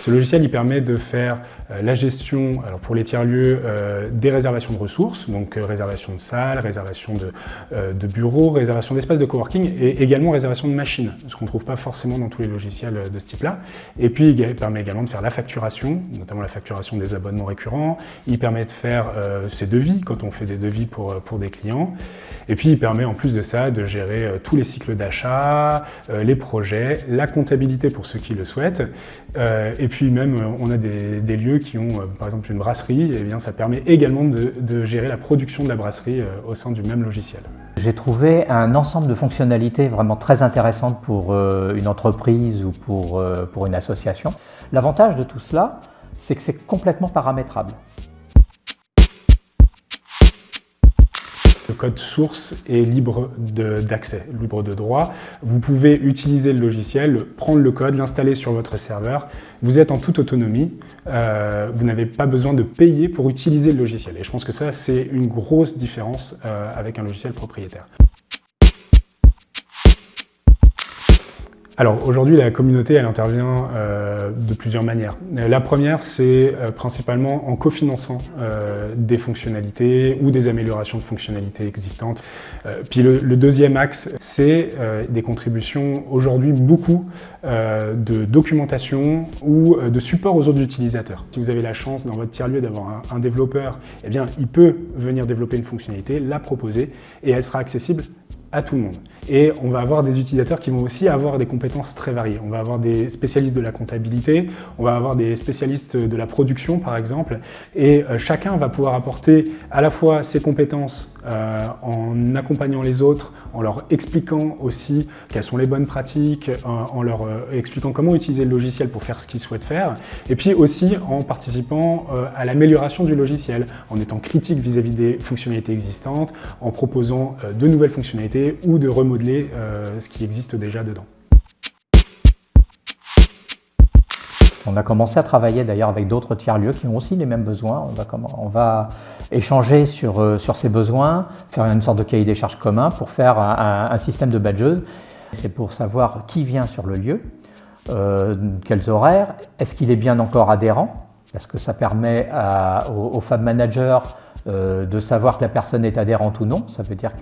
Ce logiciel il permet de faire la gestion, alors pour les tiers-lieux, des réservations de ressources, donc réservation de salles, réservation de bureaux, réservation d'espaces de coworking et également réservation de machines, ce qu'on ne trouve pas forcément dans tous les logiciels de ce type-là. Et puis il permet également de faire la facturation, notamment la facturation des abonnements récurrents. Il permet de faire ses devis quand on fait des devis pour des clients. Et puis il permet en plus de ça de gérer tous les cycles d'achat, les projets, la comptabilité pour ceux qui le souhaitent. Et puis même on a des lieux qui ont par exemple une brasserie, et bien ça permet également de gérer la production de la brasserie au sein du même logiciel. J'ai trouvé un ensemble de fonctionnalités vraiment très intéressantes pour une entreprise ou pour une association. L'avantage de tout cela, c'est que c'est complètement paramétrable. Le code source est libre d'accès, libre de droit. Vous pouvez utiliser le logiciel, prendre le code, l'installer sur votre serveur. Vous êtes en toute autonomie. Vous n'avez pas besoin de payer pour utiliser le logiciel. Et je pense que ça, c'est une grosse différence avec un logiciel propriétaire. Alors aujourd'hui, la communauté, elle intervient de plusieurs manières. La première, c'est principalement en cofinançant des fonctionnalités ou des améliorations de fonctionnalités existantes. Puis le deuxième axe, c'est des contributions aujourd'hui beaucoup de documentation ou de support aux autres utilisateurs. Si vous avez la chance dans votre tiers-lieu d'avoir un développeur, eh bien, il peut venir développer une fonctionnalité, la proposer et elle sera accessible à tout le monde. Et on va avoir des utilisateurs qui vont aussi avoir des compétences très variées. On va avoir des spécialistes de la comptabilité, on va avoir des spécialistes de la production par exemple, et chacun va pouvoir apporter à la fois ses compétences en accompagnant les autres, en leur expliquant aussi quelles sont les bonnes pratiques, en leur expliquant comment utiliser le logiciel pour faire ce qu'ils souhaitent faire, et puis aussi en participant à l'amélioration du logiciel, en étant critique vis-à-vis des fonctionnalités existantes, en proposant de nouvelles fonctionnalités ou de remodeler ce qui existe déjà dedans. On a commencé à travailler d'ailleurs avec d'autres tiers-lieux qui ont aussi les mêmes besoins. On va échanger sur ces besoins, faire une sorte de cahier des charges commun pour faire un système de badges. C'est pour savoir qui vient sur le lieu, quels horaires, est-ce qu'il est bien encore adhérent, parce que ça permet aux fab managers de savoir que la personne est adhérente ou non. Ça veut dire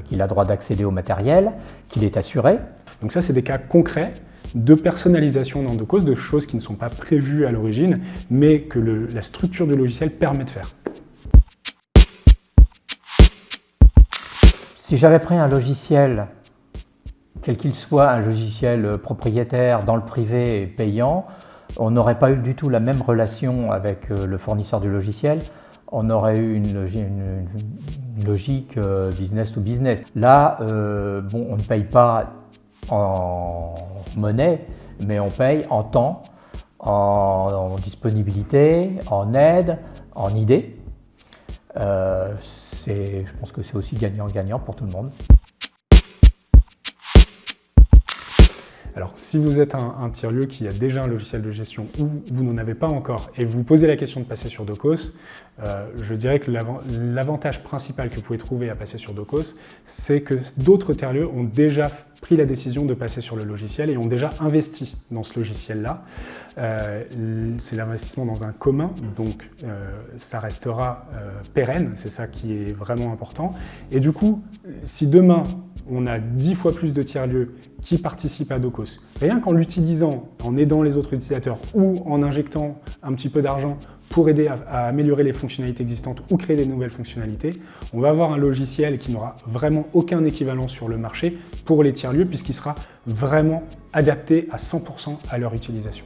qu'il a droit d'accéder au matériel, qu'il est assuré. Donc ça, c'est des cas concrets de personnalisation dans DoCause, de choses qui ne sont pas prévues à l'origine, mais que la structure du logiciel permet de faire. Si j'avais pris un logiciel, quel qu'il soit, un logiciel propriétaire dans le privé et payant, on n'aurait pas eu du tout la même relation avec le fournisseur du logiciel. On aurait eu une logique business to business. Là, on ne paye pas en monnaie, mais on paye en temps, en disponibilité, en aide, en idée. Je pense que c'est aussi gagnant-gagnant pour tout le monde. Alors, si vous êtes un tiers-lieu qui a déjà un logiciel de gestion ou vous n'en avez pas encore et vous posez la question de passer sur DoCause, je dirais que l'avantage principal que vous pouvez trouver à passer sur DoCause, c'est que d'autres tiers-lieux ont déjà pris la décision de passer sur le logiciel et ont déjà investi dans ce logiciel-là. C'est l'investissement dans un commun, donc ça restera pérenne, c'est ça qui est vraiment important. Et du coup, si demain, on a 10 fois plus de tiers-lieux qui participent à DoCause, rien qu'en l'utilisant, en aidant les autres utilisateurs ou en injectant un petit peu d'argent pour aider à améliorer les fonctionnalités existantes ou créer des nouvelles fonctionnalités, on va avoir un logiciel qui n'aura vraiment aucun équivalent sur le marché pour les tiers-lieux puisqu'il sera vraiment adapté à 100% à leur utilisation.